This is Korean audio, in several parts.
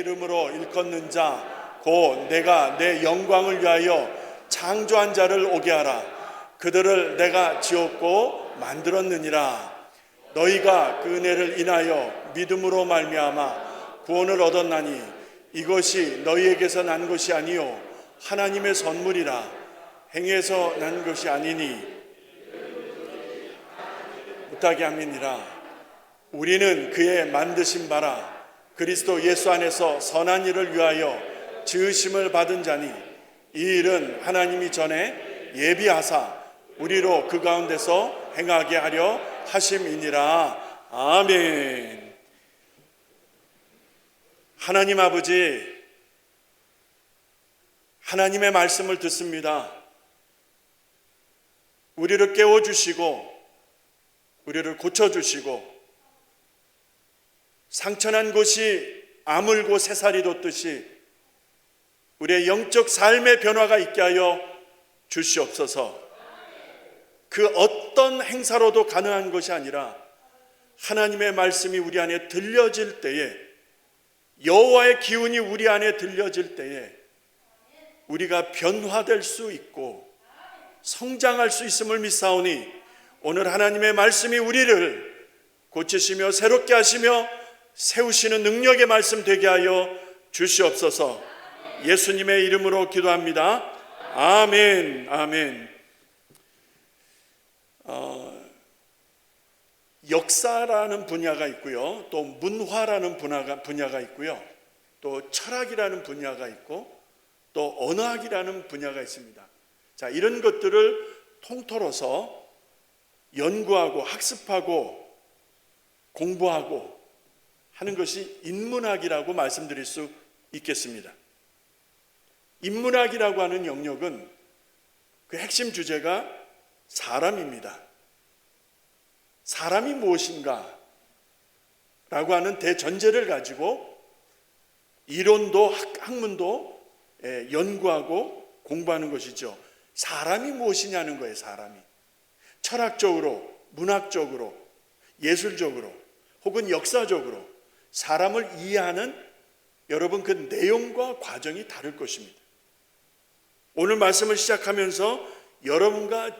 이름으로 일컫는 자 곧 내가 내 영광을 위하여 창조한 자를 오게 하라. 그들을 내가 지었고 만들었느니라. 너희가 그 은혜를 인하여 믿음으로 말미암아 구원을 얻었나니 이것이 너희에게서 난 것이 아니요 하나님의 선물이라. 행에서 난 것이 아니니 못하게 함이니라. 우리는 그의 만드신 바라 그리스도 예수 안에서 선한 일을 위하여 지으심을 받은 자니 이 일은 하나님이 전에 예비하사 우리로 그 가운데서 행하게 하려 하심이니라. 아멘. 하나님 아버지, 하나님의 말씀을 듣습니다. 우리를 깨워주시고 우리를 고쳐주시고 상처난 곳이 아물고 새살이 돋듯이 우리의 영적 삶의 변화가 있게 하여 주시옵소서. 그 어떤 행사로도 가능한 것이 아니라 하나님의 말씀이 우리 안에 들려질 때에, 여호와의 기운이 우리 안에 들려질 때에 우리가 변화될 수 있고 성장할 수 있음을 믿사오니 오늘 하나님의 말씀이 우리를 고치시며 새롭게 하시며 세우시는 능력의 말씀 되게 하여 주시옵소서. 예수님의 이름으로 기도합니다. 아멘. 아멘. 역사라는 분야가 있고요, 또 문화라는 분야가 있고요, 또 철학이라는 분야가 있고 또 언어학이라는 분야가 있습니다. 자, 이런 것들을 통틀어서 연구하고 학습하고 공부하고 하는 것이 인문학이라고 말씀드릴 수 있겠습니다. 인문학이라고 하는 영역은 그 핵심 주제가 사람입니다. 사람이 무엇인가 라고 하는 대전제를 가지고 이론도 학문도 연구하고 공부하는 것이죠. 사람이 무엇이냐는 거예요. 사람이 철학적으로, 문학적으로, 예술적으로 혹은 역사적으로 사람을 이해하는 여러분 그 내용과 과정이 다를 것입니다. 오늘 말씀을 시작하면서 여러분과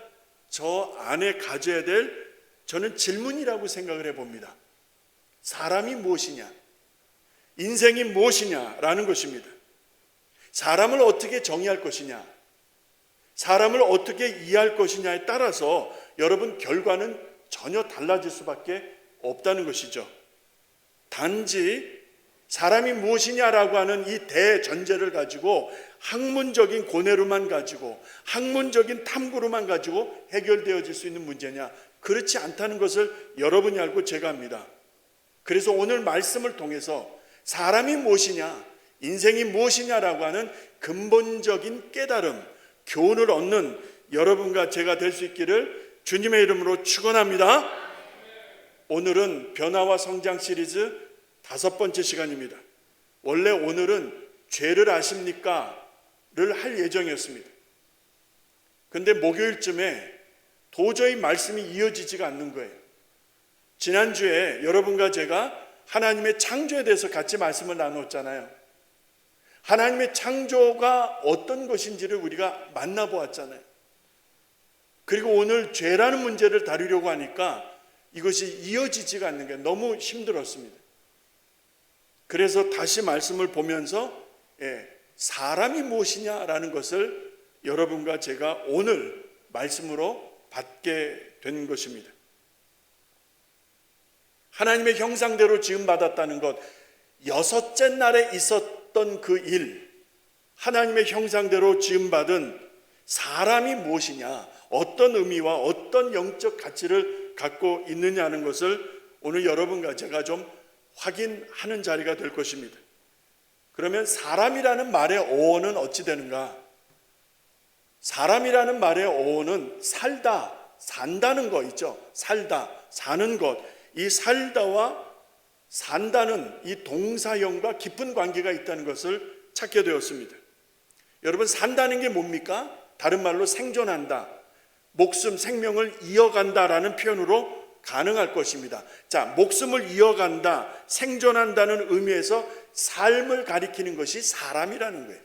저 안에 가져야 될 저는 질문이라고 생각을 해봅니다. 사람이 무엇이냐, 인생이 무엇이냐라는 것입니다. 사람을 어떻게 정의할 것이냐, 사람을 어떻게 이해할 것이냐에 따라서 여러분 결과는 전혀 달라질 수밖에 없다는 것이죠. 단지 사람이 무엇이냐라고 하는 이 대전제를 가지고 학문적인 고뇌로만 가지고 학문적인 탐구로만 가지고 해결되어질 수 있는 문제냐, 그렇지 않다는 것을 여러분이 알고 제가 합니다. 그래서 오늘 말씀을 통해서 사람이 무엇이냐, 인생이 무엇이냐라고 하는 근본적인 깨달음, 교훈을 얻는 여러분과 제가 될 수 있기를 주님의 이름으로 축원합니다. 오늘은 변화와 성장 시리즈 5번째 시간입니다. 원래 오늘은 죄를 아십니까? 를 할 예정이었습니다. 그런데 목요일쯤에 도저히 말씀이 이어지지가 않는 거예요. 지난주에 여러분과 제가 하나님의 창조에 대해서 같이 말씀을 나눴잖아요. 하나님의 창조가 어떤 것인지를 우리가 만나보았잖아요. 그리고 오늘 죄라는 문제를 다루려고 하니까 이것이 이어지지가 않는 게 너무 힘들었습니다. 그래서 다시 말씀을 보면서 사람이 무엇이냐라는 것을 여러분과 제가 오늘 말씀으로 받게 된 것입니다. 하나님의 형상대로 지음받았다는 것, 6째 날에 있었던 그 일, 하나님의 형상대로 지음받은 사람이 무엇이냐, 어떤 의미와 어떤 영적 가치를 갖고 있느냐는 것을 오늘 여러분과 제가 좀 확인하는 자리가 될 것입니다. 그러면 사람이라는 말의 어원은 어찌 되는가? 사람이라는 말의 어원은 살다, 산다는 거 있죠. 살다, 사는 것. 이 살다와 산다는 이 동사형과 깊은 관계가 있다는 것을 찾게 되었습니다. 여러분, 산다는 게 뭡니까? 다른 말로 생존한다, 목숨, 생명을 이어간다라는 표현으로 가능할 것입니다. 자, 목숨을 이어간다, 생존한다는 의미에서 삶을 가리키는 것이 사람이라는 거예요.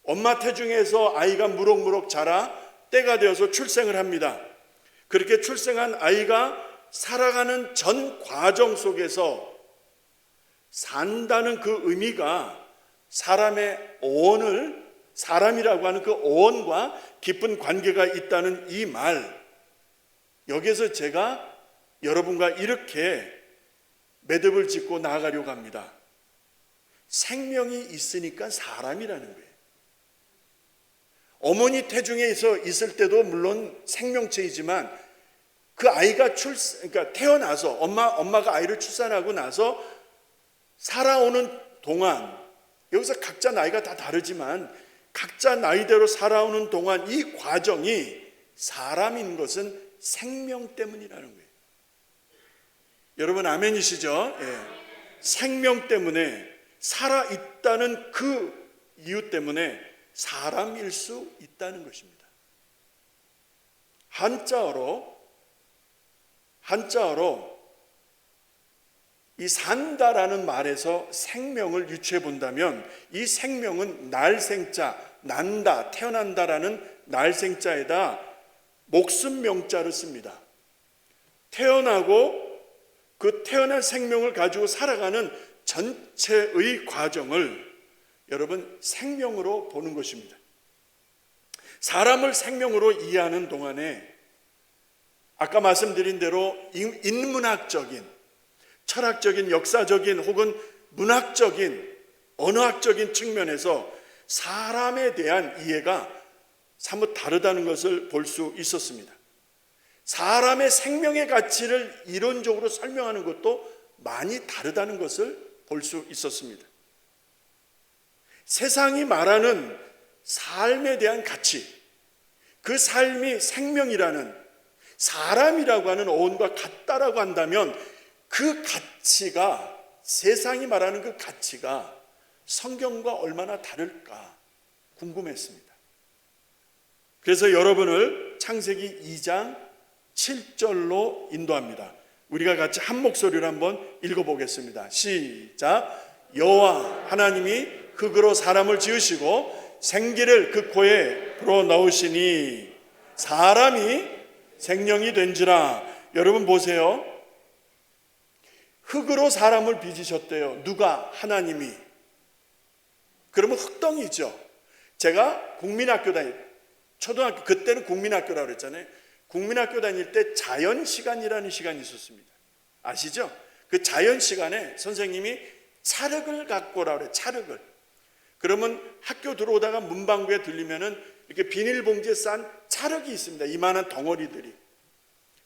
엄마 태중에서 아이가 무럭무럭 자라 때가 되어서 출생을 합니다. 그렇게 출생한 아이가 살아가는 전 과정 속에서 산다는 그 의미가 사람의 어원을, 사람이라고 하는 그 어원과 깊은 관계가 있다는 이 말, 여기에서 제가 여러분과 이렇게 매듭을 짓고 나아가려고 합니다. 생명이 있으니까 사람이라는 거예요. 어머니 태중에서 있을 때도 물론 생명체이지만 그 아이가 그러니까 태어나서 엄마가 아이를 출산하고 나서 살아오는 동안, 여기서 각자 나이가 다 다르지만 각자 나이대로 살아오는 동안 이 과정이 사람인 것은 생명 때문이라는 거예요. 여러분 아멘이시죠? 예. 생명 때문에, 살아있다는 그 이유 때문에 사람일 수 있다는 것입니다. 한자어로 이 산다라는 말에서 생명을 유추해 본다면 이 생명은 날생자, 난다, 태어난다라는 날생자에다 목숨 명자를 씁니다. 태어나고 그 태어난 생명을 가지고 살아가는 전체의 과정을 여러분 생명으로 보는 것입니다. 사람을 생명으로 이해하는 동안에 아까 말씀드린 대로 인문학적인, 철학적인, 역사적인 혹은 문학적인, 언어학적인 측면에서 사람에 대한 이해가 사뭇 다르다는 것을 볼 수 있었습니다. 사람의 생명의 가치를 이론적으로 설명하는 것도 많이 다르다는 것을 볼 수 있었습니다. 세상이 말하는 삶에 대한 가치, 그 삶이 생명이라는, 사람이라고 하는 어원과 같다라고 한다면 그 가치가, 세상이 말하는 그 가치가 성경과 얼마나 다를까 궁금했습니다. 그래서 여러분을 창세기 2장 7절로 인도합니다. 우리가 같이 한 목소리로 한번 읽어보겠습니다. 시작. 여호와 하나님이 흙으로 사람을 지으시고 생기를 그 코에 불어넣으시니 사람이 생명이 된지라. 여러분 보세요. 흙으로 사람을 빚으셨대요. 누가? 하나님이. 그러면 흙덩이죠. 제가 국민학교 초등학교, 그때는 국민학교라고 그랬잖아요. 국민학교 다닐 때 자연시간이라는 시간이 있었습니다. 아시죠? 그 자연시간에 선생님이 찰흙을 갖고 오라고 그래요. 찰흙을. 그러면 학교 들어오다가 문방구에 들리면은 이렇게 비닐봉지에 싼 찰흙이 있습니다. 이만한 덩어리들이.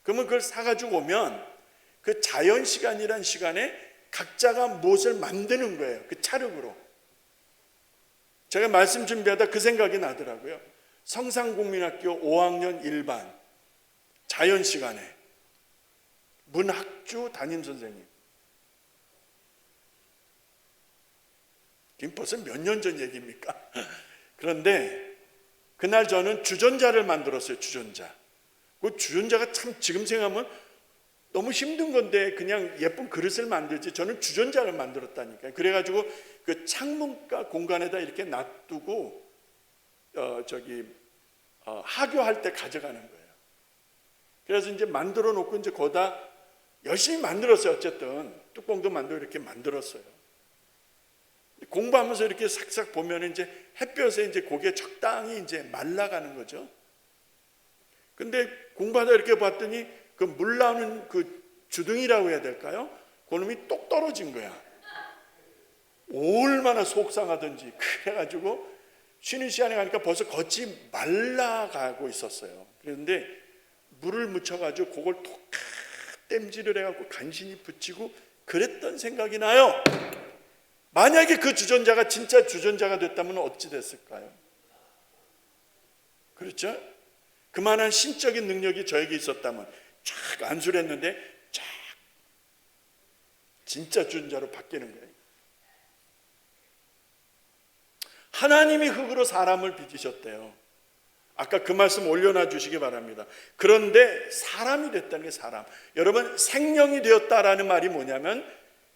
그러면 그걸 사가지고 오면 그 자연시간이란 시간에 각자가 무엇을 만드는 거예요. 그 찰흙으로. 제가 말씀 준비하다 그 생각이 나더라고요. 성산국민학교 5학년 1반 자연시간에 문학주 담임선생님, 벌써 몇 년 전 얘기입니까? 그런데 그날 저는 주전자를 만들었어요. 주전자. 그 주전자가 참 지금 생각하면 너무 힘든 건데 그냥 예쁜 그릇을 만들지, 저는 주전자를 만들었다니까요. 그래가지고 그 창문가 공간에다 이렇게 놔두고 하교할 때 가져가는 거예요. 그래서 이제 만들어 놓고 이제 거기다 열심히 만들었어요. 어쨌든 뚜껑도 만들고 이렇게 만들었어요. 공부하면서 이렇게 싹싹 보면 이제 햇볕에 이제 고개 적당히 이제 말라가는 거죠. 근데 공부하다 이렇게 봤더니 그 물 나오는 그 주둥이라고 해야 될까요? 그놈이 똑 떨어진 거야. 얼마나 속상하든지. 그래가지고 쉬는 시간에 가니까 벌써 겉이 말라가고 있었어요. 그런데 물을 묻혀가지고 그걸 톡 땜질을 해갖고 간신히 붙이고 그랬던 생각이 나요. 만약에 그 주전자가 진짜 주전자가 됐다면 어찌 됐을까요? 그렇죠? 그만한 신적인 능력이 저에게 있었다면 쫙 안수를 했는데 쫙 진짜 주전자로 바뀌는 거예요. 하나님이 흙으로 사람을 빚으셨대요. 아까 그 말씀 올려놔 주시기 바랍니다. 그런데 사람이 됐다는 게 사람. 여러분, 생령이 되었다라는 말이 뭐냐면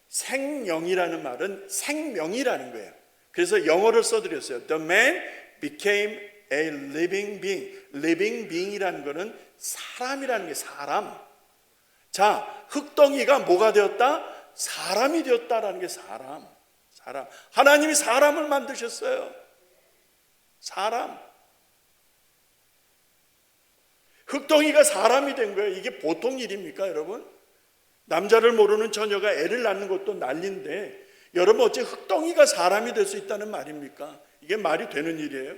생령이라는 말은 생명이라는 거예요. 그래서 영어를 써드렸어요. The man became a living being. living being이라는 거는 사람이라는 게 사람. 자, 흙덩이가 뭐가 되었다? 사람이 되었다라는 게 사람. 하나님이 사람을 만드셨어요. 사람. 흙덩이가 사람이 된 거예요. 이게 보통 일입니까, 여러분? 남자를 모르는 처녀가 애를 낳는 것도 난리인데, 여러분 어째 흙덩이가 사람이 될 수 있다는 말입니까? 이게 말이 되는 일이에요?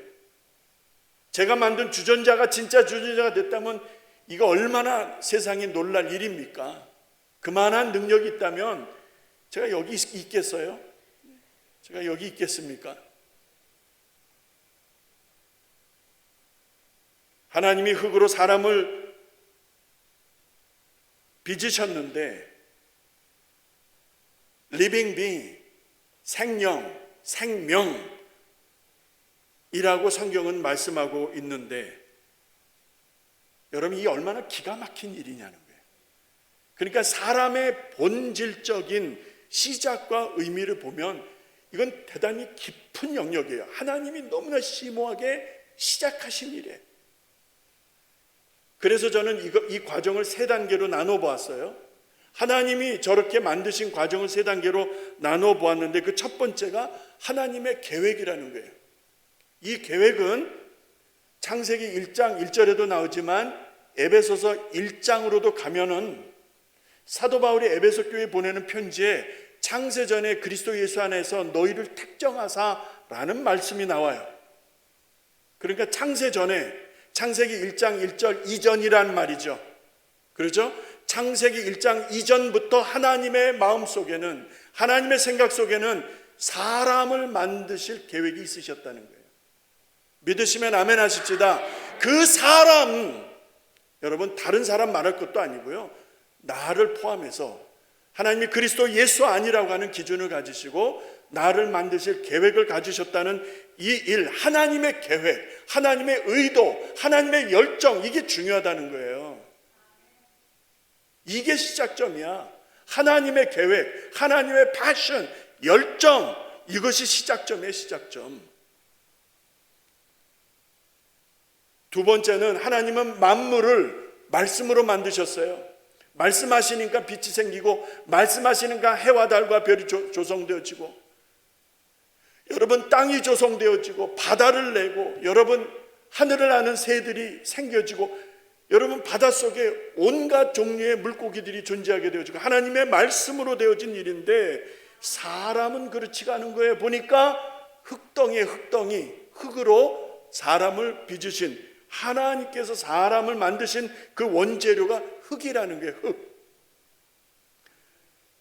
제가 만든 주전자가 진짜 주전자가 됐다면 이거 얼마나 세상이 놀랄 일입니까? 그만한 능력이 있다면 제가 여기 있겠어요? 제가 여기 있겠습니까? 하나님이 흙으로 사람을 빚으셨는데 living being, 생령, 생명이라고 성경은 말씀하고 있는데 여러분 이게 얼마나 기가 막힌 일이냐는 거예요. 그러니까 사람의 본질적인 시작과 의미를 보면 이건 대단히 깊은 영역이에요. 하나님이 너무나 심오하게 시작하신 일이에요. 그래서 저는 이 과정을 세 단계로 나눠 보았어요. 하나님이 저렇게 만드신 과정을 세 단계로 나눠 보았는데 그 첫 번째가 하나님의 계획이라는 거예요. 이 계획은 창세기 1장 1절에도 나오지만 에베소서 1장으로도 가면은 사도 바울이 에베소 교회에 보내는 편지에 창세전에 그리스도 예수 안에서 너희를 택정하사라는 말씀이 나와요. 그러니까 창세전에 창세기 1장 1절 이전이란 말이죠. 그렇죠? 창세기 1장 이전부터 하나님의 마음속에는, 하나님의 생각 속에는 사람을 만드실 계획이 있으셨다는 거예요. 믿으시면 아멘 하십시다. 그 사람, 여러분 다른 사람 말할 것도 아니고요, 나를 포함해서 하나님이 그리스도 예수 아니라고 하는 기준을 가지시고 나를 만드실 계획을 가지셨다는 이 일, 하나님의 계획, 하나님의 의도, 하나님의 열정, 이게 중요하다는 거예요. 이게 시작점이야. 하나님의 계획, 하나님의 패션, 열정, 이것이 시작점이에요. 시작점. 두 번째는 하나님은 만물을 말씀으로 만드셨어요. 말씀하시니까 빛이 생기고 말씀하시니까 해와 달과 별이 조성되어지고 여러분 땅이 조성되어지고 바다를 내고 여러분 하늘을 나는 새들이 생겨지고 여러분 바닷속에 온갖 종류의 물고기들이 존재하게 되어지고 하나님의 말씀으로 되어진 일인데 사람은 그렇지가 않은 거예요. 보니까 흙덩이에 흙으로 사람을 빚으신 하나님께서 사람을 만드신 그 원재료가 흙이라는 거예요. 흙.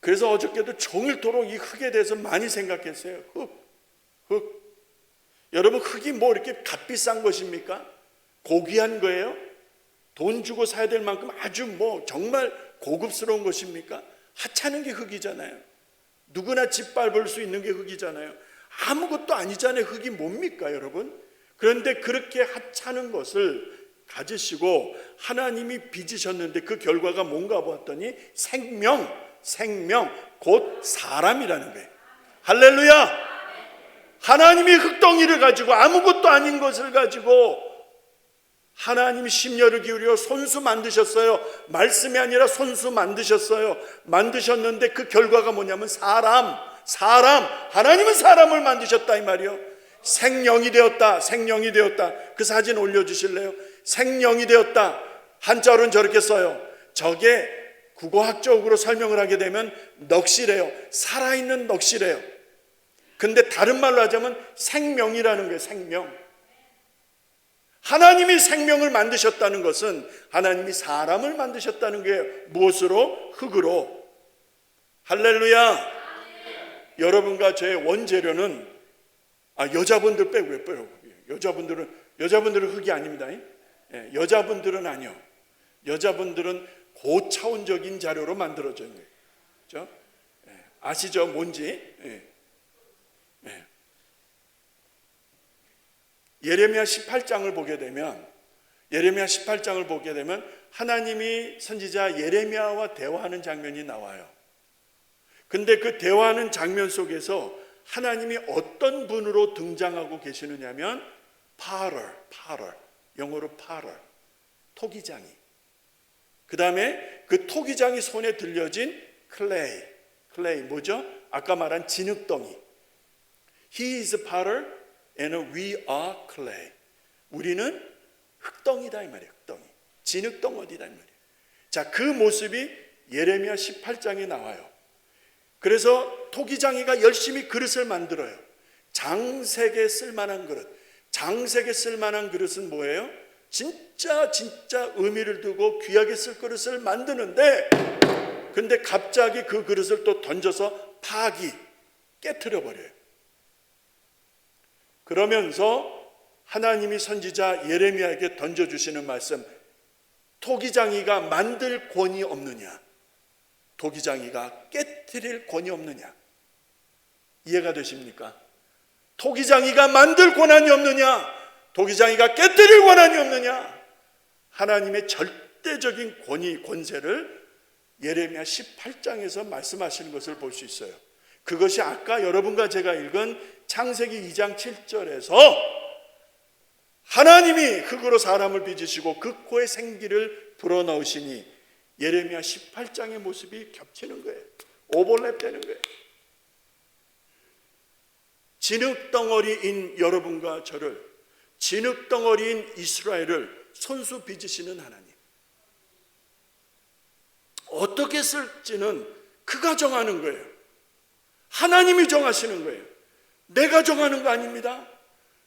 그래서 어저께도 종일토록 이 흙에 대해서 많이 생각했어요. 흙. 여러분 흙이 뭐 이렇게 값비싼 것입니까? 고귀한 거예요? 돈 주고 사야 될 만큼 아주 뭐 정말 고급스러운 것입니까? 하찮은 게 흙이잖아요. 누구나 짓밟을 수 있는 게 흙이잖아요. 아무것도 아니잖아요. 흙이 뭡니까 여러분? 그런데 그렇게 하찮은 것을 가지시고 하나님이 빚으셨는데 그 결과가 뭔가 보았더니 생명 곧 사람이라는 거예요. 할렐루야. 하나님이 흙덩이를 가지고 아무것도 아닌 것을 가지고 하나님이 심려를 기울여 손수 만드셨어요. 말씀이 아니라 손수 만드셨어요. 만드셨는데 그 결과가 뭐냐면 사람. 하나님은 사람을 만드셨다 이 말이요. 생명이 되었다. 그 사진 올려주실래요? 생명이 되었다. 한자로는 저렇게 써요. 저게 국어학적으로 설명을 하게 되면 넋이래요. 살아있는 넋이래요. 근데 다른 말로 하자면 생명이라는 거예요. 생명. 하나님이 생명을 만드셨다는 것은 하나님이 사람을 만드셨다는 거예요. 무엇으로? 흙으로. 할렐루야. 여러분과 저의 원재료는 여자분들 빼고요. 여자분들은 흙이 아닙니다. 여자분들은 아니요. 여자분들은 고차원적인 자료로 만들어진 거예요. 그렇죠? 아시죠? 뭔지? 예레미야 18장을 보게 되면 예레미야 18장을 보게 되면 하나님이 선지자 예레미야와 대화하는 장면이 나와요. 근데 그 대화하는 장면 속에서 하나님이 어떤 분으로 등장하고 계시느냐면 potter, 영어로 potter, 토기장이. 그 다음에 그 토기장이 손에 들려진 clay 뭐죠? 아까 말한 진흙덩이. He is potter and we are clay. 우리는 흙덩이다 이 말이에요. 흙덩이. 진흙덩어리다 이 말이에요. 자, 그 모습이 예레미야 18장에 나와요. 그래서 토기장이가 열심히 그릇을 만들어요. 장색에 쓸만한 그릇. 장색에 쓸만한 그릇은 뭐예요? 진짜 의미를 두고 귀하게 쓸 그릇을 만드는데, 근데 갑자기 그 그릇을 또 던져서 깨트려 버려요. 그러면서 하나님이 선지자 예레미야에게 던져주시는 말씀, 토기장이가 만들 권위 없느냐, 토기장이가 깨트릴 권위 없느냐. 이해가 되십니까? 토기장이가 만들 권한이 없느냐, 토기장이가 깨트릴 권한이 없느냐. 하나님의 절대적인 권세를 예레미야 18장에서 말씀하시는 것을 볼 수 있어요. 그것이 아까 여러분과 제가 읽은 창세기 2장 7절에서 하나님이 흙으로 사람을 빚으시고 그 코에 생기를 불어넣으시니 예레미야 18장의 모습이 겹치는 거예요. 오버랩 되는 거예요. 진흙덩어리인 여러분과 저를, 진흙덩어리인 이스라엘을 손수 빚으시는 하나님. 어떻게 쓸지는 그가 정하는 거예요. 하나님이 정하시는 거예요. 내가 정하는 거 아닙니다.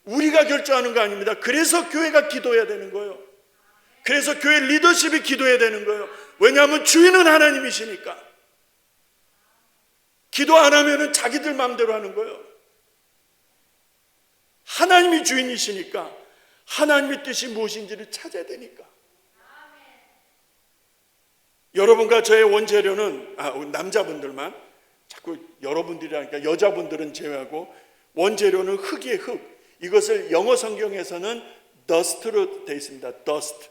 우리가 결정하는 거 아닙니다. 그래서 교회가 기도해야 되는 거예요. 그래서 교회 리더십이 기도해야 되는 거예요. 왜냐하면 주인은 하나님이시니까. 기도 안 하면 자기들 마음대로 하는 거예요. 하나님이 주인이시니까 하나님의 뜻이 무엇인지를 찾아야 되니까. 여러분과 저의 원재료는 남자분들만, 자꾸 여러분들이라니까 여자분들은 제외하고, 원재료는 흙이에요. 흙. 이것을 영어 성경에서는 dust로 되어 있습니다. dust.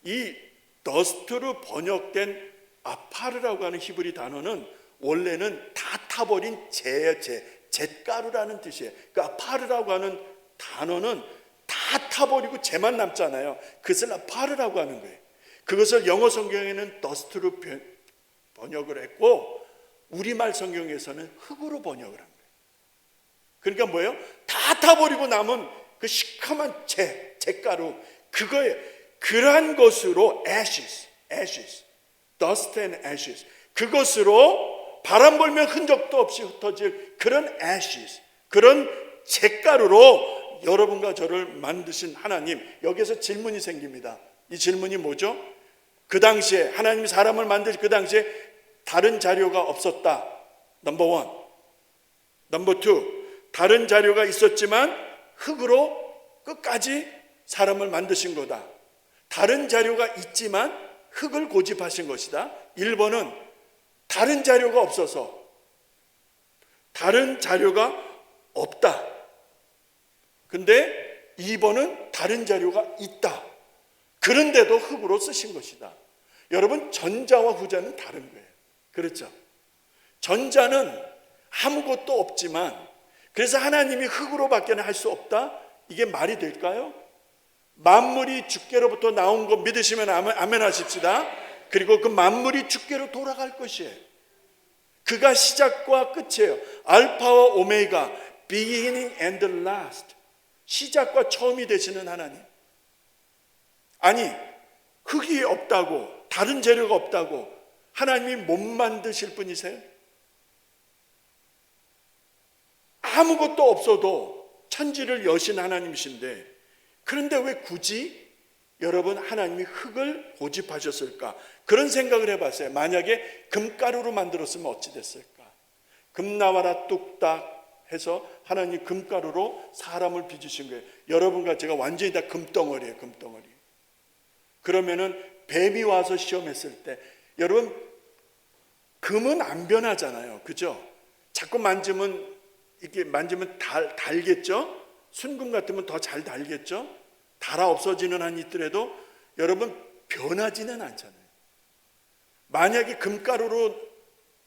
이 dust로 번역된 아파르라고 하는 히브리 단어는 원래는 다 타버린 잿가루라는 뜻이에요. 그 아파르라고 하는 단어는 다 타버리고 재만 남잖아요. 그것을 아파르라고 하는 거예요. 그것을 영어 성경에는 dust로 번역을 했고, 우리말 성경에서는 흙으로 번역을 한 거예요. 그러니까 뭐예요? 다 타버리고 남은 그 시커먼 잿가루, 그거에 그러한 것으로 ashes, dust and ashes, 그것으로 바람 불면 흔적도 없이 흩어질 그런 ashes, 그런 잿가루로 여러분과 저를 만드신 하나님. 여기서 질문이 생깁니다. 이 질문이 뭐죠? 그 당시에 하나님이 사람을 만들 그 당시에 다른 자료가 없었다. 넘버 원. 넘버 투, 다른 자료가 있었지만 흙으로 끝까지 사람을 만드신 거다. 다른 자료가 있지만 흙을 고집하신 것이다. 1번은 다른 자료가 없어서, 다른 자료가 없다. 근데 2번은 다른 자료가 있다. 그런데도 흙으로 쓰신 것이다. 여러분, 전자와 후자는 다른 거예요. 그렇죠? 전자는 아무것도 없지만, 그래서 하나님이 흙으로 밖에는 할 수 없다? 이게 말이 될까요? 만물이 주께로부터 나온 거 믿으시면 아멘 하십시다. 그리고 그 만물이 주께로 돌아갈 것이에요. 그가 시작과 끝이에요. 알파와 오메가, beginning and last. 시작과 처음이 되시는 하나님. 아니, 흙이 없다고, 다른 재료가 없다고 하나님이 못 만드실 분이세요? 아무것도 없어도 천지를 여신 하나님이신데, 그런데 왜 굳이 여러분 하나님이 흙을 고집하셨을까? 그런 생각을 해봤어요. 만약에 금가루로 만들었으면 어찌 됐을까? 금 나와라 뚝딱 해서 하나님 금가루로 사람을 빚으신 거예요. 여러분과 제가 완전히 다 금덩어리예요. 금덩어리. 그러면은 뱀이 와서 시험했을 때, 여러분 금은 안 변하잖아요. 그죠? 자꾸 만지면 이렇게 만지면 달겠죠? 순금 같으면 더 잘 달겠죠? 달아 없어지는 한 있더라도 여러분 변하지는 않잖아요. 만약에 금가루로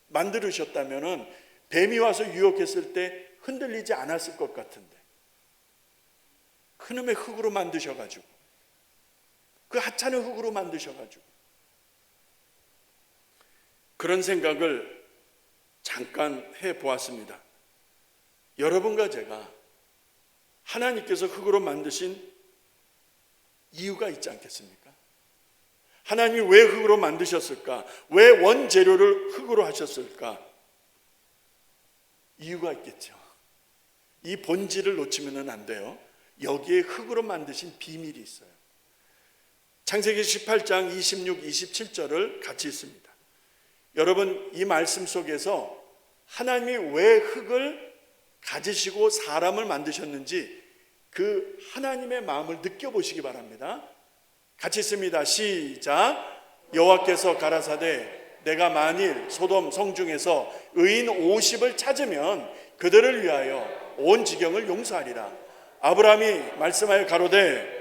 만들으셨다면 뱀이 와서 유혹했을 때 흔들리지 않았을 것 같은데 그놈의 흙으로 만드셔가지고 그 하찮은 흙으로 만드셔가지고 그런 생각을 잠깐 해보았습니다. 여러분과 제가 하나님께서 흙으로 만드신 이유가 있지 않겠습니까? 하나님이 왜 흙으로 만드셨을까? 왜 원재료를 흙으로 하셨을까? 이유가 있겠죠. 이 본질을 놓치면 안 돼요. 여기에 흙으로 만드신 비밀이 있어요. 창세기 18장 26, 27절을 같이 읽습니다. 여러분 이 말씀 속에서 하나님이 왜 흙을 가지시고 사람을 만드셨는지 그 하나님의 마음을 느껴보시기 바랍니다. 같이 읽습니다. 시작. 여호와께서 가라사대 내가 만일 소돔 성중에서 의인 50을 찾으면 그들을 위하여 온 지경을 용서하리라. 아브라함이 말씀하여 가로되,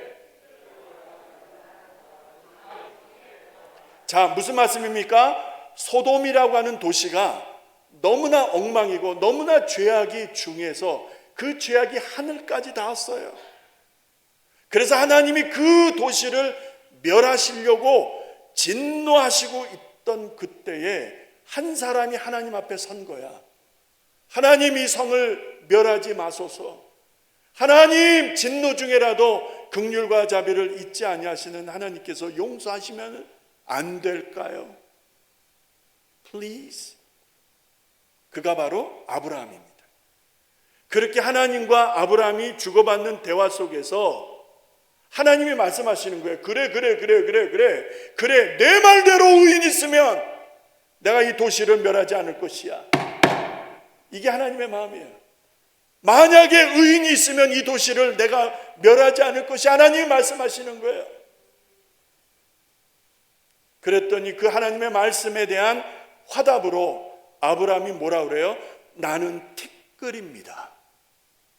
자 무슨 말씀입니까? 소돔이라고 하는 도시가 너무나 엉망이고 너무나 죄악이 중해서 그 죄악이 하늘까지 닿았어요. 그래서 하나님이 그 도시를 멸하시려고 진노하시고 있던 그때에 한 사람이 하나님 앞에 선 거야. 하나님 이 성을 멸하지 마소서. 하나님 진노 중에라도 긍휼과 자비를 잊지 아니하시는 하나님께서 용서하시면 안 될까요? Please. 그가 바로 아브라함입니다. 그렇게 하나님과 아브라함이 주고받는 대화 속에서 하나님이 말씀하시는 거예요. 그래 내 말대로 의인 있으면 내가 이 도시를 멸하지 않을 것이야. 이게 하나님의 마음이에요. 만약에 의인이 있으면 이 도시를 내가 멸하지 않을 것이 하나님이 말씀하시는 거예요. 그랬더니 그 하나님의 말씀에 대한 화답으로 아브라함이 뭐라 그래요? 나는 티끌입니다.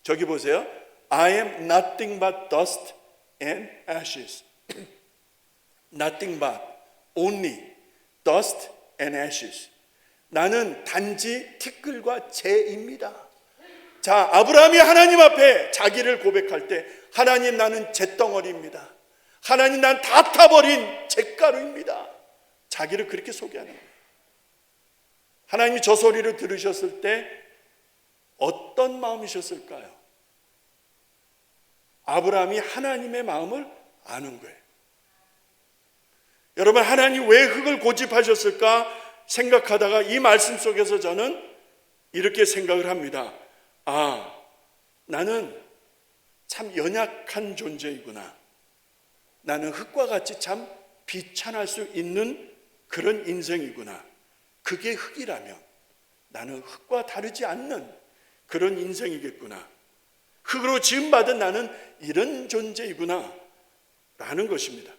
저기 보세요. I am nothing but dust and ashes. Nothing but, only dust and ashes. 나는 단지 티끌과 재입니다. 자, 아브라함이 하나님 앞에 자기를 고백할 때 하나님 나는 잿덩어리입니다. 하나님 난 다 타버린 잿가루입니다. 자기를 그렇게 소개하는 거예요. 하나님이 저 소리를 들으셨을 때 어떤 마음이셨을까요? 아브라함이 하나님의 마음을 아는 거예요. 여러분 하나님 왜 흙을 고집하셨을까 생각하다가 이 말씀 속에서 저는 이렇게 생각을 합니다. 아, 나는 참 연약한 존재이구나. 나는 흙과 같이 참 비천할 수 있는 그런 인생이구나. 그게 흙이라면 나는 흙과 다르지 않는 그런 인생이겠구나. 흙으로 지음받은 나는 이런 존재이구나 라는 것입니다.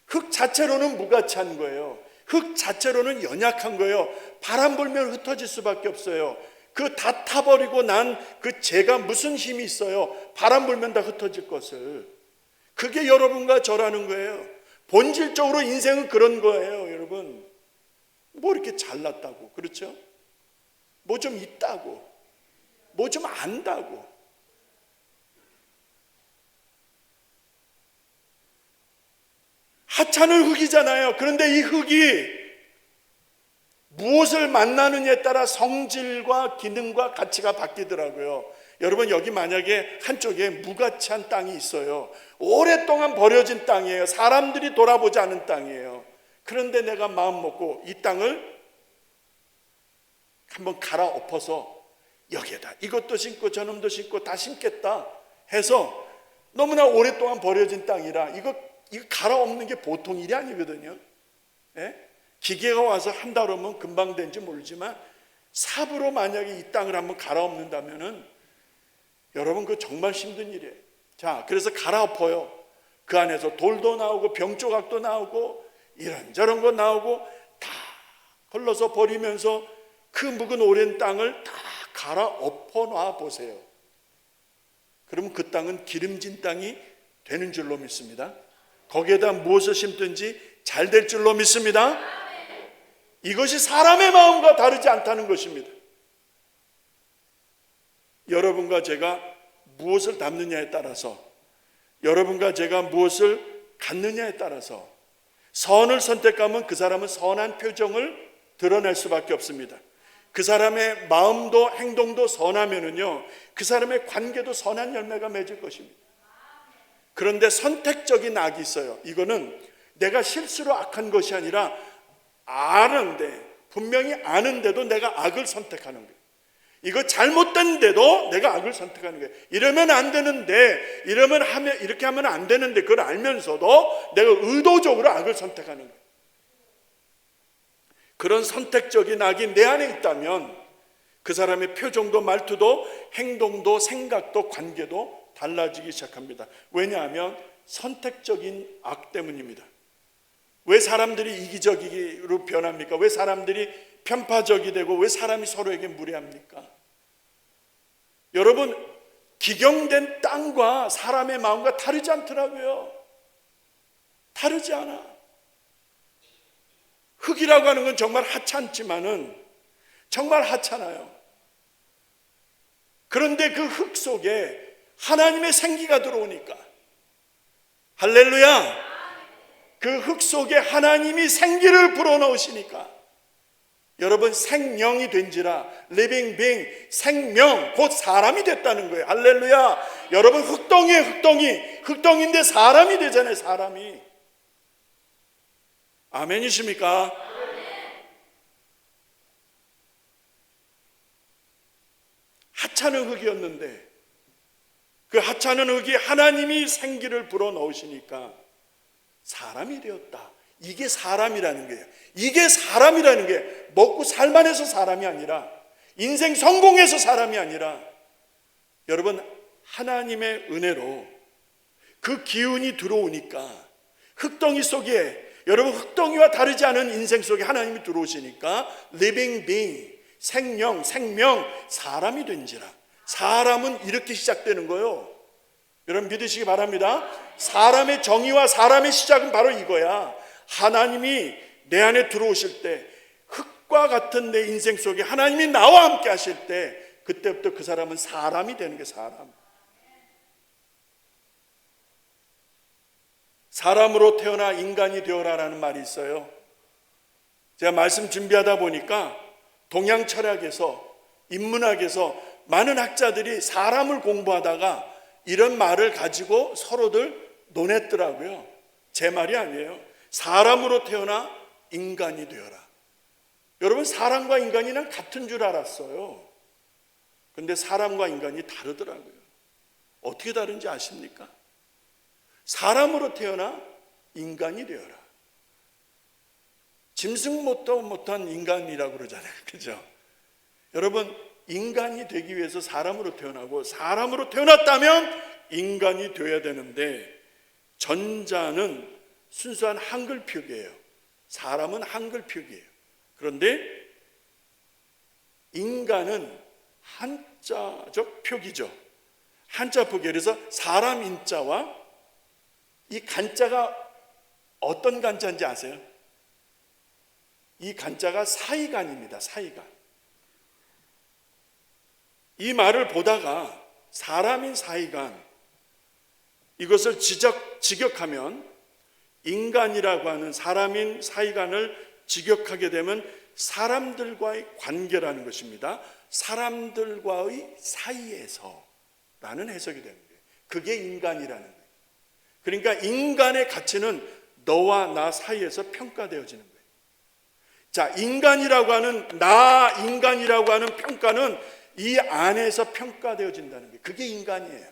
흙 자체로는 무가치한 거예요. 흙 자체로는 연약한 거예요. 바람 불면 흩어질 수밖에 없어요. 그 다 타버리고 난 그 재가 무슨 힘이 있어요. 바람 불면 다 흩어질 것을. 그게 여러분과 저라는 거예요. 본질적으로 인생은 그런 거예요. 여러분 뭐 이렇게 잘났다고, 그렇죠? 뭐 좀 있다고, 뭐 좀 안다고. 하찮은 흙이잖아요. 그런데 이 흙이 무엇을 만나느냐에 따라 성질과 기능과 가치가 바뀌더라고요. 여러분 여기 만약에 한쪽에 무가치한 땅이 있어요. 오랫동안 버려진 땅이에요. 사람들이 돌아보지 않은 땅이에요. 그런데 내가 마음 먹고 이 땅을 한번 갈아엎어서 여기에다 이것도 심고 저놈도 심고 다 심겠다 해서 너무나 오랫동안 버려진 땅이라 이거 갈아엎는 게 보통 일이 아니거든요. 예? 기계가 와서 한다 그러면 금방 된지 모르지만 삽으로 만약에 이 땅을 한번 갈아엎는다면은 여러분 그거 정말 힘든 일이에요. 자, 그래서 갈아엎어요. 그 안에서 돌도 나오고 병조각도 나오고 이런저런 거 나오고 다 흘러서 버리면서 그 묵은 오랜 땅을 다 갈아엎어 놔 보세요. 그러면 그 땅은 기름진 땅이 되는 줄로 믿습니다. 거기에다 무엇을 심든지 잘 될 줄로 믿습니다. 이것이 사람의 마음과 다르지 않다는 것입니다. 여러분과 제가 무엇을 담느냐에 따라서, 여러분과 제가 무엇을 갖느냐에 따라서 선을 선택하면 그 사람은 선한 표정을 드러낼 수밖에 없습니다. 그 사람의 마음도 행동도 선하면은요, 그 사람의 관계도 선한 열매가 맺을 것입니다. 그런데 선택적인 악이 있어요. 이거는 내가 실수로 악한 것이 아니라 아는데, 분명히 아는데도 내가 악을 선택하는 거예요. 이거 잘못된데도 내가 악을 선택하는 거예요. 이러면 안 되는데, 이렇게 하면 안 되는데, 그걸 알면서도 내가 의도적으로 악을 선택하는 거예요. 그런 선택적인 악이 내 안에 있다면 그 사람의 표정도 말투도 행동도 생각도 관계도 달라지기 시작합니다. 왜냐하면 선택적인 악 때문입니다. 왜 사람들이 이기적으로 변합니까? 왜 사람들이 편파적이 되고 왜 사람이 서로에게 무례합니까? 여러분, 기경된 땅과 사람의 마음과 다르지 않더라고요. 다르지 않아. 흙이라고 하는 건 정말 하찮지만은 정말 하찮아요. 그런데 그 흙 속에 하나님의 생기가 들어오니까, 할렐루야, 그 흙 속에 하나님이 생기를 불어넣으시니까 여러분 생명이 된지라, living being, 생명, 곧 사람이 됐다는 거예요. 할렐루야. 여러분 흙덩이에요. 흙덩이인데 사람이 되잖아요. 사람이. 아멘이십니까? 하찮은 흙이었는데 그 하찮은 흙이 하나님이 생기를 불어넣으시니까 사람이 되었다. 이게 사람이라는 거예요. 이게 사람이라는 게 먹고 살만해서 사람이 아니라, 인생 성공해서 사람이 아니라, 여러분 하나님의 은혜로 그 기운이 들어오니까 흙덩이 속에, 여러분 흙덩이와 다르지 않은 인생 속에 하나님이 들어오시니까 living being, 생명, 사람이 된지라. 사람은 이렇게 시작되는 거예요. 여러분 믿으시기 바랍니다. 사람의 정의와 사람의 시작은 바로 이거야. 하나님이 내 안에 들어오실 때, 흙과 같은 내 인생 속에 하나님이 나와 함께 하실 때, 그때부터 그 사람은 사람이 되는 게 사람. 사람으로 태어나 인간이 되어라라는 말이 있어요. 제가 말씀 준비하다 보니까 동양 철학에서, 인문학에서 많은 학자들이 사람을 공부하다가 이런 말을 가지고 서로들 논했더라고요. 제 말이 아니에요. 사람으로 태어나 인간이 되어라. 여러분 사람과 인간이 난 같은 줄 알았어요. 근데 사람과 인간이 다르더라고요. 어떻게 다른지 아십니까? 사람으로 태어나 인간이 되어라. 짐승도 못한 인간이라고 그러잖아요. 그죠? 여러분 인간이 되기 위해서 사람으로 태어나고, 사람으로 태어났다면 인간이 되어야 되는데, 전자는 순수한 한글 표기예요. 사람은 한글 표기예요. 그런데 인간은 한자적 표기죠. 한자 표기. 그래서 사람 인자와 이 간자가 어떤 간자인지 아세요? 이 간자가 사이간입니다. 사이간. 이 말을 보다가 사람인 사이간, 이것을 직역하면, 인간이라고 하는 사람인 사이간을 직역하게 되면 사람들과의 관계라는 것입니다. 사람들과의 사이에서 라는 해석이 되는 거예요. 그게 인간이라는 거예요. 그러니까 인간의 가치는 너와 나 사이에서 평가되어지는 거예요. 자, 인간이라고 하는, 나 인간이라고 하는 평가는 이 안에서 평가되어진다는 게, 그게 인간이에요.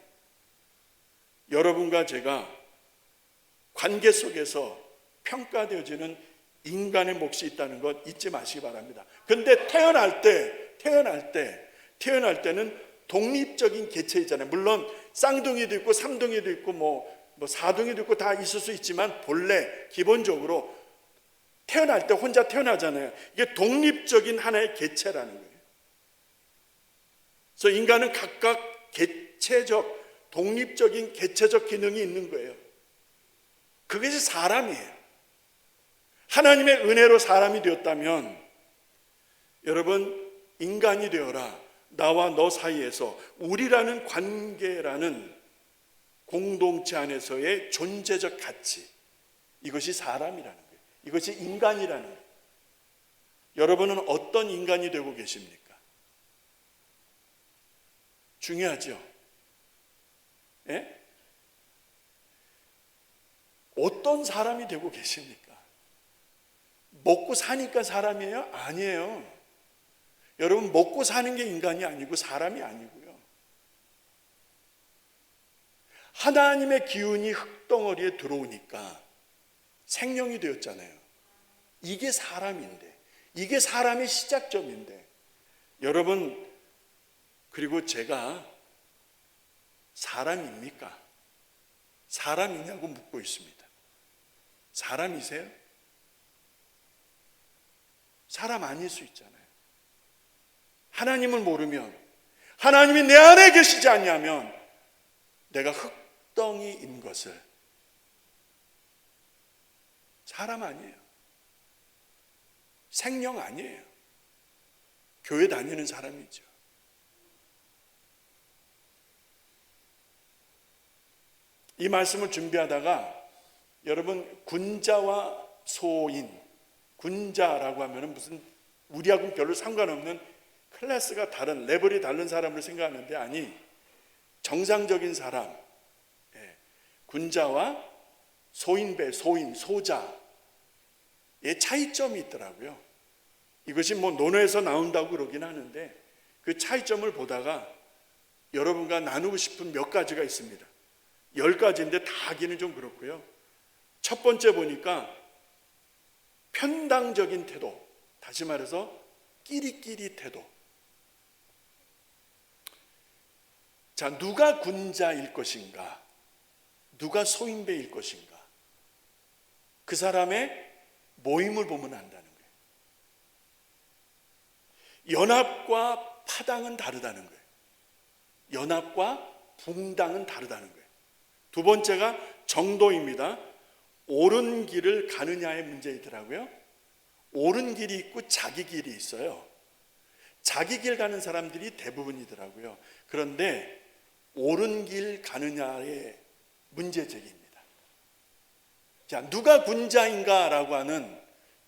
여러분과 제가 관계 속에서 평가되어지는 인간의 몫이 있다는 것 잊지 마시기 바랍니다. 근데 태어날 때는 독립적인 개체이잖아요. 물론 쌍둥이도 있고 삼둥이도 있고 뭐 사둥이도 있고 다 있을 수 있지만, 본래 기본적으로 태어날 때 혼자 태어나잖아요. 이게 독립적인 하나의 개체라는 거예요. 그래서 인간은 각각 개체적, 독립적인 개체적 기능이 있는 거예요. 그것이 사람이에요. 하나님의 은혜로 사람이 되었다면 여러분, 인간이 되어라. 나와 너 사이에서 우리라는 관계라는 공동체 안에서의 존재적 가치, 이것이 사람이라는 거예요. 이것이 인간이라는 거예요. 여러분은 어떤 인간이 되고 계십니까? 중요하죠? 예? 어떤 사람이 되고 계십니까? 먹고 사니까 사람이에요? 아니에요. 여러분, 먹고 사는 게 인간이 아니고 사람이 아니고요. 하나님의 기운이 흙덩어리에 들어오니까 생명이 되었잖아요. 이게 사람인데, 이게 사람의 시작점인데, 여러분, 그리고 제가 사람입니까? 사람이냐고 묻고 있습니다. 사람이세요? 사람 아닐 수 있잖아요. 하나님을 모르면, 하나님이 내 안에 계시지 않냐면 내가 흙덩이인 것을, 사람 아니에요. 생명 아니에요. 교회 다니는 사람이죠. 이 말씀을 준비하다가 여러분, 군자와 소인, 군자라고 하면 무슨 우리하고는 별로 상관없는 클래스가 다른, 레벨이 다른 사람을 생각하는데, 아니, 정상적인 사람, 군자와 소인배, 소인, 소자의 차이점이 있더라고요. 이것이 뭐 논어에서 나온다고 그러긴 하는데, 그 차이점을 보다가 여러분과 나누고 싶은 몇 가지가 있습니다. 10가지인데 다 하기는 좀 그렇고요. 첫 번째 보니까 편당적인 태도, 다시 말해서 끼리끼리 태도. 자, 누가 군자일 것인가, 누가 소인배일 것인가, 그 사람의 모임을 보면 안다는 거예요. 연합과 파당은 다르다는 거예요. 연합과 붕당은 다르다는 거예요. 두 번째가 정도입니다. 옳은 길을 가느냐의 문제이더라고요. 옳은 길이 있고 자기 길이 있어요. 자기 길 가는 사람들이 대부분이더라고요. 그런데 옳은 길 가느냐의 문제제기입니다. 자, 누가 군자인가라고 하는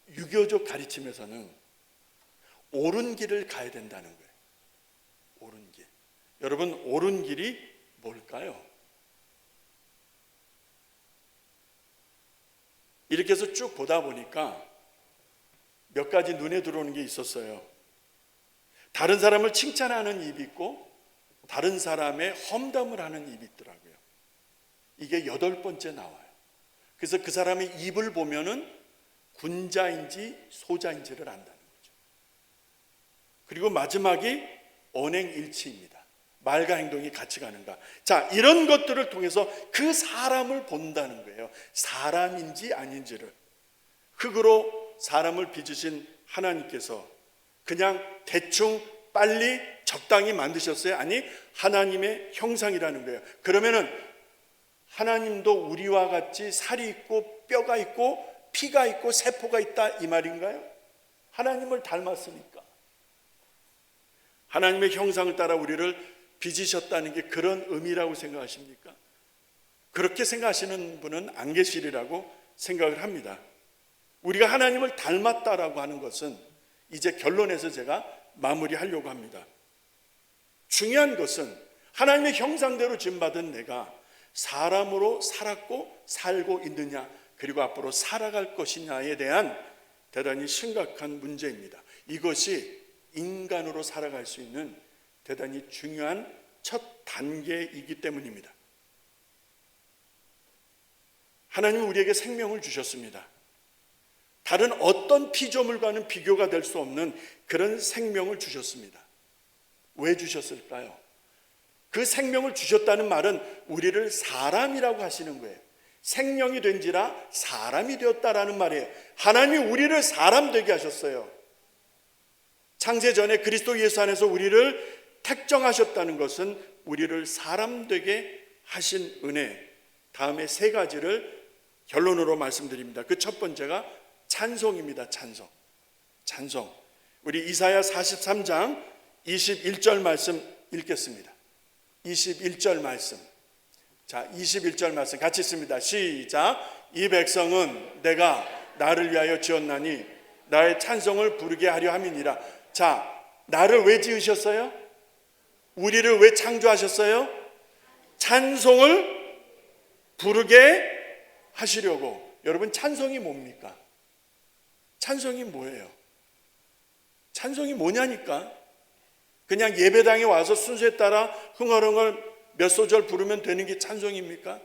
유교적 가르침에서는 옳은 길을 가야 된다는 거예요. 옳은 길. 여러분, 옳은 길이 뭘까요? 이렇게 해서 쭉 보다 보니까 몇 가지 눈에 들어오는 게 있었어요. 다른 사람을 칭찬하는 입이 있고 다른 사람의 험담을 하는 입이 있더라고요. 이게 8번째 나와요. 그래서 그 사람의 입을 보면은 군자인지 소자인지를 안다는 거죠. 그리고 마지막이 언행일치입니다. 말과 행동이 같이 가는가. 자, 이런 것들을 통해서 그 사람을 본다는 거예요. 사람인지 아닌지를. 흙으로 사람을 빚으신 하나님께서 그냥 대충 빨리 적당히 만드셨어요? 아니, 하나님의 형상이라는 거예요. 그러면은 하나님도 우리와 같이 살이 있고 뼈가 있고 피가 있고 세포가 있다, 이 말인가요? 하나님을 닮았으니까. 하나님의 형상을 따라 우리를 빚으셨다는 게 그런 의미라고 생각하십니까? 그렇게 생각하시는 분은 안 계시리라고 생각을 합니다. 우리가 하나님을 닮았다라고 하는 것은 이제 결론에서 제가 마무리하려고 합니다. 중요한 것은 하나님의 형상대로 지음받은 내가 사람으로 살았고 살고 있느냐, 그리고 앞으로 살아갈 것이냐에 대한 대단히 심각한 문제입니다. 이것이 인간으로 살아갈 수 있는 대단히 중요한 첫 단계이기 때문입니다. 하나님은 우리에게 생명을 주셨습니다. 다른 어떤 피조물과는 비교가 될 수 없는 그런 생명을 주셨습니다. 왜 주셨을까요? 그 생명을 주셨다는 말은 우리를 사람이라고 하시는 거예요. 생명이 된지라 사람이 되었다라는 말이에요. 하나님이 우리를 사람 되게 하셨어요. 창세 전에 그리스도 예수 안에서 우리를 택정하셨다는 것은 우리를 사람 되게 하신 은혜, 다음에 3가지를 결론으로 말씀드립니다. 그 첫 번째가 찬송입니다. 찬송. 우리 이사야 43장 21절 말씀 읽겠습니다. 21절 말씀. 자, 21절 말씀 같이 읽습니다. 시작. 이 백성은 내가 나를 위하여 지었나니 나의 찬송을 부르게 하려 함이니라. 자, 나를 왜 지으셨어요? 우리를 왜 창조하셨어요? 찬송을 부르게 하시려고. 여러분, 찬송이 뭡니까? 찬송이 뭐예요? 찬송이 뭐냐니까? 그냥 예배당에 와서 순서에 따라 흥얼흥얼 몇 소절 부르면 되는 게 찬송입니까?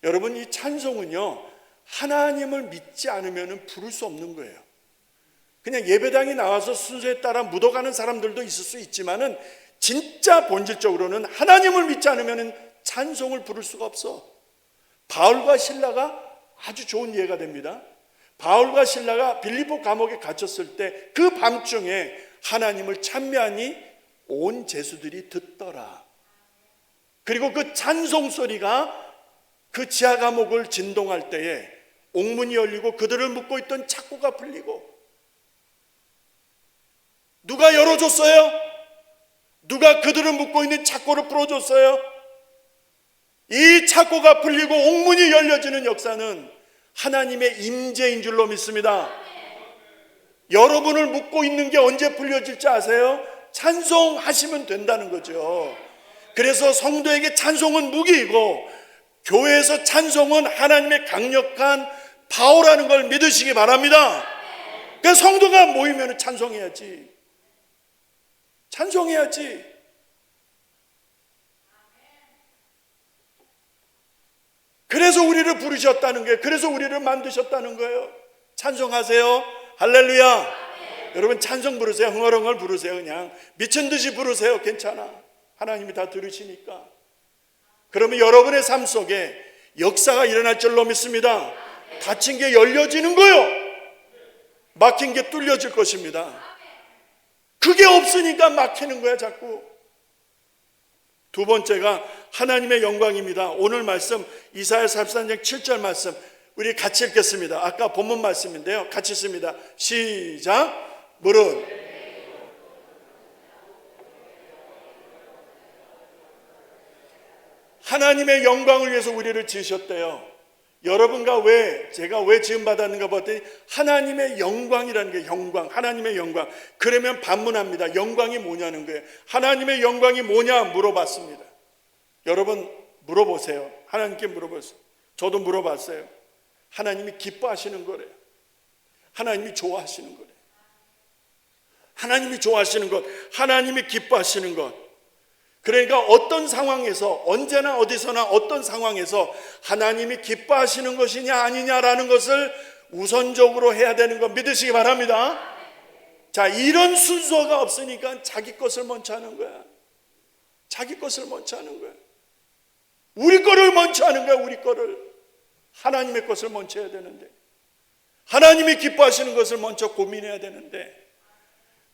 여러분, 이 찬송은요, 하나님을 믿지 않으면 부를 수 없는 거예요. 그냥 예배당에 나와서 순서에 따라 묻어가는 사람들도 있을 수 있지만은 진짜 본질적으로는 하나님을 믿지 않으면 찬송을 부를 수가 없어. 바울과 실라가 아주 좋은 예가 됩니다. 바울과 실라가 빌립보 감옥에 갇혔을 때 그 밤중에 하나님을 찬미하니 온 죄수들이 듣더라. 그리고 그 찬송 소리가 그 지하 감옥을 진동할 때에 옥문이 열리고 그들을 묶고 있던 착고가 풀리고. 누가 열어줬어요? 누가 그들을 묶고 있는 착고를 풀어줬어요? 이 착고가 풀리고 옥문이 열려지는 역사는 하나님의 임재인 줄로 믿습니다. 여러분을 묶고 있는 게 언제 풀려질지 아세요? 찬송하시면 된다는 거죠. 그래서 성도에게 찬송은 무기이고 교회에서 찬송은 하나님의 강력한 파워라는 걸 믿으시기 바랍니다. 그래서 성도가 모이면 찬송해야지. 찬송해야지. 그래서 우리를 부르셨다는 거예요. 그래서 우리를 만드셨다는 거예요. 찬송하세요. 할렐루야. 여러분, 찬송 부르세요. 흥얼흥얼 부르세요. 그냥 미친 듯이 부르세요. 괜찮아. 하나님이 다 들으시니까. 그러면 여러분의 삶 속에 역사가 일어날 줄로 믿습니다. 닫힌 게 열려지는 거요. 막힌 게 뚫려질 것입니다. 그게 없으니까 막히는 거야 자꾸. 두 번째가 하나님의 영광입니다. 오늘 말씀 이사야 43장 7절 말씀 우리 같이 읽겠습니다. 아까 본문 말씀인데요. 같이 읽습니다. 시작. 무릇 하나님의 영광을 위해서 우리를 지으셨대요. 여러분과 제가 왜 지음받았는가 봤더니 하나님의 영광이라는 게 영광, 하나님의 영광. 그러면 반문합니다. 영광이 뭐냐는 거예요. 하나님의 영광이 뭐냐 물어봤습니다. 여러분 물어보세요. 하나님께 물어보세요. 저도 물어봤어요. 하나님이 기뻐하시는 거래요. 하나님이 좋아하시는 거래요. 하나님이 좋아하시는 것, 하나님이 기뻐하시는 것. 그러니까 어떤 상황에서, 언제나 어디서나 어떤 상황에서 하나님이 기뻐하시는 것이냐 아니냐라는 것을 우선적으로 해야 되는 거 믿으시기 바랍니다. 자, 이런 순서가 없으니까 자기 것을 먼저 하는 거야. 자기 것을 먼저 하는 거야. 우리 거를 먼저 하는 거야. 우리 거를. 하나님의 것을 먼저 해야 되는데, 하나님이 기뻐하시는 것을 먼저 고민해야 되는데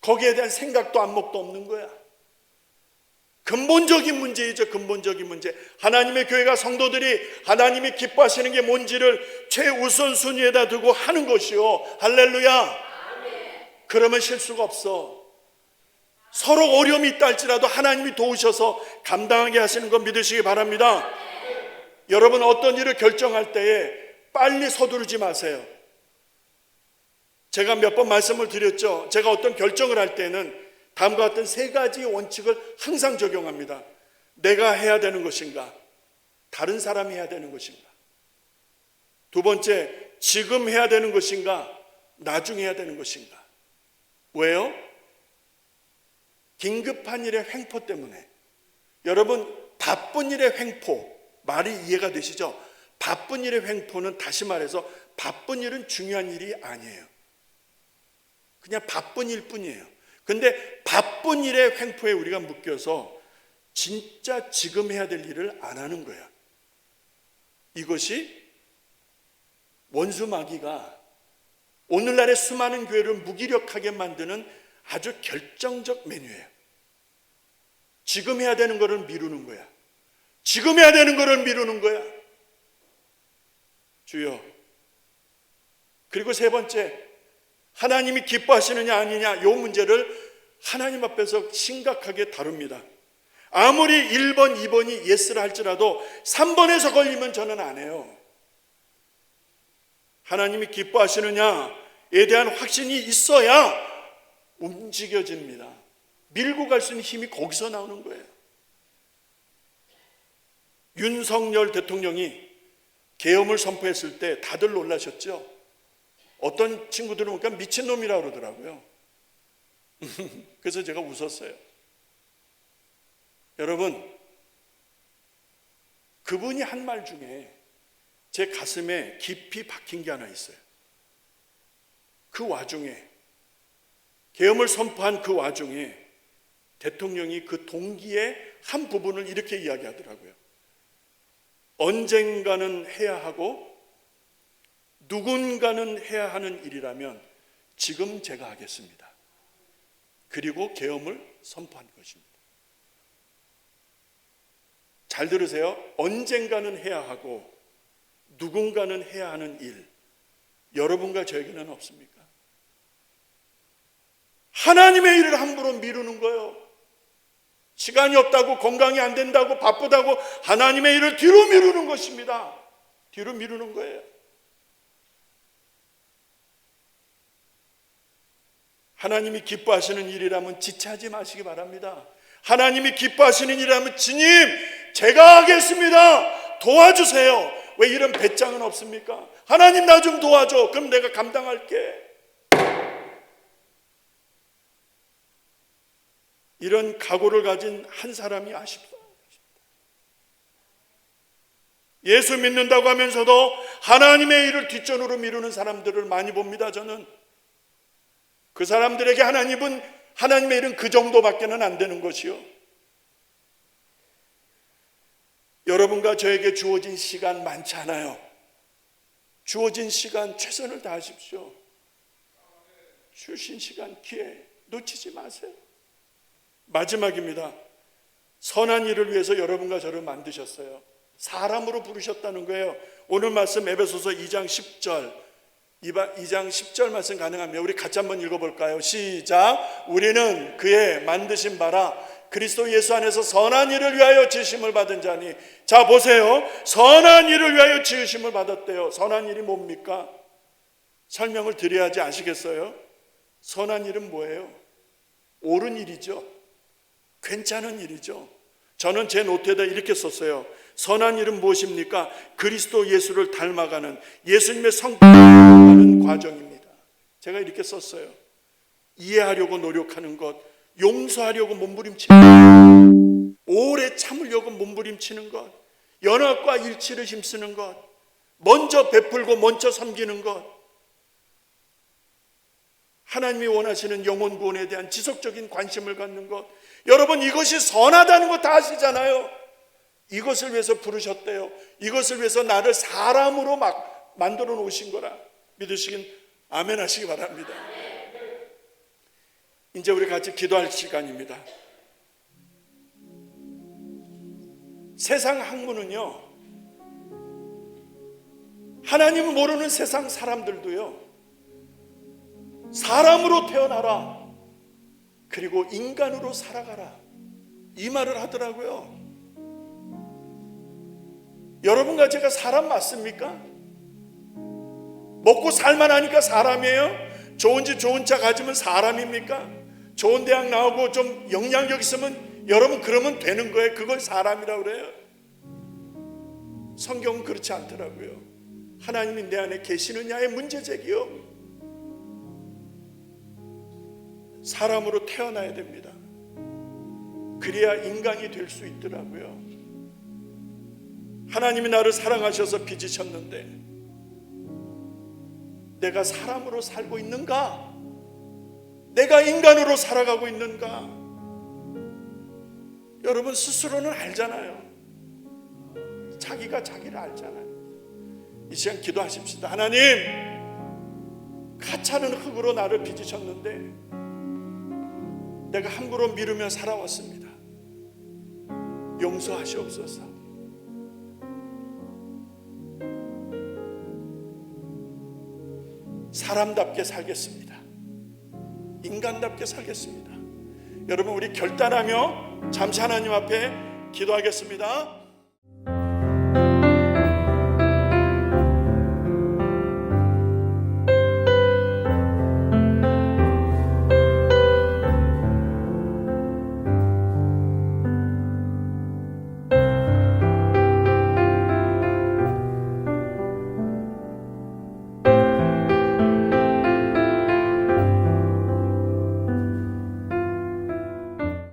거기에 대한 생각도 안목도 없는 거야. 근본적인 문제이죠. 근본적인 문제. 하나님의 교회가, 성도들이 하나님이 기뻐하시는 게 뭔지를 최우선 순위에다 두고 하는 것이요. 할렐루야. 그러면 실수가 없어. 서로 어려움이 있다 할지라도 하나님이 도우셔서 감당하게 하시는 건 믿으시기 바랍니다. 여러분, 어떤 일을 결정할 때에 빨리 서두르지 마세요. 제가 몇 번 말씀을 드렸죠. 제가 어떤 결정을 할 때는 다음과 같은 세 가지 원칙을 항상 적용합니다. 내가 해야 되는 것인가? 다른 사람이 해야 되는 것인가? 두 번째, 지금 해야 되는 것인가? 나중에 해야 되는 것인가? 왜요? 긴급한 일의 횡포 때문에. 여러분, 바쁜 일의 횡포, 말이 이해가 되시죠? 바쁜 일의 횡포는, 다시 말해서 바쁜 일은 중요한 일이 아니에요. 그냥 바쁜 일 뿐이에요. 근데 바쁜 일의 횡포에 우리가 묶여서 진짜 지금 해야 될 일을 안 하는 거야. 이것이 원수 마귀가 오늘날의 수많은 교회를 무기력하게 만드는 아주 결정적 메뉴예요. 지금 해야 되는 거를 미루는 거야. 지금 해야 되는 거를 미루는 거야. 주여. 그리고 세 번째, 하나님이 기뻐하시느냐 아니냐, 이 문제를 하나님 앞에서 심각하게 다룹니다. 아무리 1번, 2번이 예스라 할지라도 3번에서 걸리면 저는 안 해요. 하나님이 기뻐하시느냐에 대한 확신이 있어야 움직여집니다. 밀고 갈 수 있는 힘이 거기서 나오는 거예요. 윤석열 대통령이 계엄을 선포했을 때 다들 놀라셨죠? 어떤 친구들은 보니까 미친놈이라고 그러더라고요. 그래서 제가 웃었어요. 여러분, 그분이 한 말 중에 제 가슴에 깊이 박힌 게 하나 있어요. 그 와중에, 계엄을 선포한 그 와중에 대통령이 그 동기의 한 부분을 이렇게 이야기하더라고요. 언젠가는 해야 하고 누군가는 해야 하는 일이라면 지금 제가 하겠습니다. 그리고 계엄을 선포한 것입니다. 잘 들으세요. 언젠가는 해야 하고 누군가는 해야 하는 일, 여러분과 저에게는 없습니까? 하나님의 일을 함부로 미루는 거예요. 시간이 없다고, 건강이 안 된다고, 바쁘다고 하나님의 일을 뒤로 미루는 것입니다. 뒤로 미루는 거예요. 하나님이 기뻐하시는 일이라면 지체하지 마시기 바랍니다. 하나님이 기뻐하시는 일이라면 주님, 제가 하겠습니다. 도와주세요. 왜 이런 배짱은 없습니까? 하나님 나 좀 도와줘. 그럼 내가 감당할게. 이런 각오를 가진 한 사람이 아쉽다. 예수 믿는다고 하면서도 하나님의 일을 뒷전으로 미루는 사람들을 많이 봅니다. 저는 그 사람들에게 하나님의 일은 그 정도밖에는 안 되는 것이요. 여러분과 저에게 주어진 시간 많지 않아요. 주어진 시간 최선을 다하십시오. 주신 시간, 기회 놓치지 마세요. 마지막입니다. 선한 일을 위해서 여러분과 저를 만드셨어요. 사람으로 부르셨다는 거예요. 오늘 말씀 에베소서 2장 10절 2장 10절 말씀 가능하면 우리 같이 한번 읽어볼까요? 시작. 우리는 그의 만드신 바라 그리스도 예수 안에서 선한 일을 위하여 지으심을 받은 자니. 자 보세요. 선한 일을 위하여 지으심을 받았대요. 선한 일이 뭡니까? 설명을 드려야지 아시겠어요? 선한 일은 뭐예요? 옳은 일이죠. 괜찮은 일이죠. 저는 제 노트에다 이렇게 썼어요. 선한 일은 무엇입니까? 그리스도 예수를 닮아가는 예수님의 성품을 닮아가는 과정입니다. 제가 이렇게 썼어요. 이해하려고 노력하는 것, 용서하려고 몸부림치는 것, 오래 참으려고 몸부림치는 것, 연합과 일치를 힘쓰는 것, 먼저 베풀고 먼저 섬기는 것, 하나님이 원하시는 영혼 구원에 대한 지속적인 관심을 갖는 것. 여러분, 이것이 선하다는 거 다 아시잖아요. 이것을 위해서 부르셨대요. 이것을 위해서 나를 사람으로 막 만들어 놓으신 거라 믿으시긴 아멘 하시기 바랍니다. 이제 우리 같이 기도할 시간입니다. 세상 학문은요, 하나님을 모르는 세상 사람들도요, 사람으로 태어나라, 그리고 인간으로 살아가라, 이 말을 하더라고요. 여러분과 제가 사람 맞습니까? 먹고 살만하니까 사람이에요? 좋은 집 좋은 차 가지면 사람입니까? 좋은 대학 나오고 좀 영향력 있으면 여러분 그러면 되는 거예요. 그걸 사람이라고 그래요? 성경은 그렇지 않더라고요. 하나님이 내 안에 계시느냐의 문제제기요. 사람으로 태어나야 됩니다. 그래야 인간이 될 수 있더라고요. 하나님이 나를 사랑하셔서 빚으셨는데 내가 사람으로 살고 있는가? 내가 인간으로 살아가고 있는가? 여러분 스스로는 알잖아요. 자기가 자기를 알잖아요. 이 시간 기도하십시다. 하나님, 가차는 흙으로 나를 빚으셨는데 내가 함부로 미루며 살아왔습니다. 용서하시옵소서. 사람답게 살겠습니다. 인간답게 살겠습니다. 여러분, 우리 결단하며 잠시 하나님 앞에 기도하겠습니다.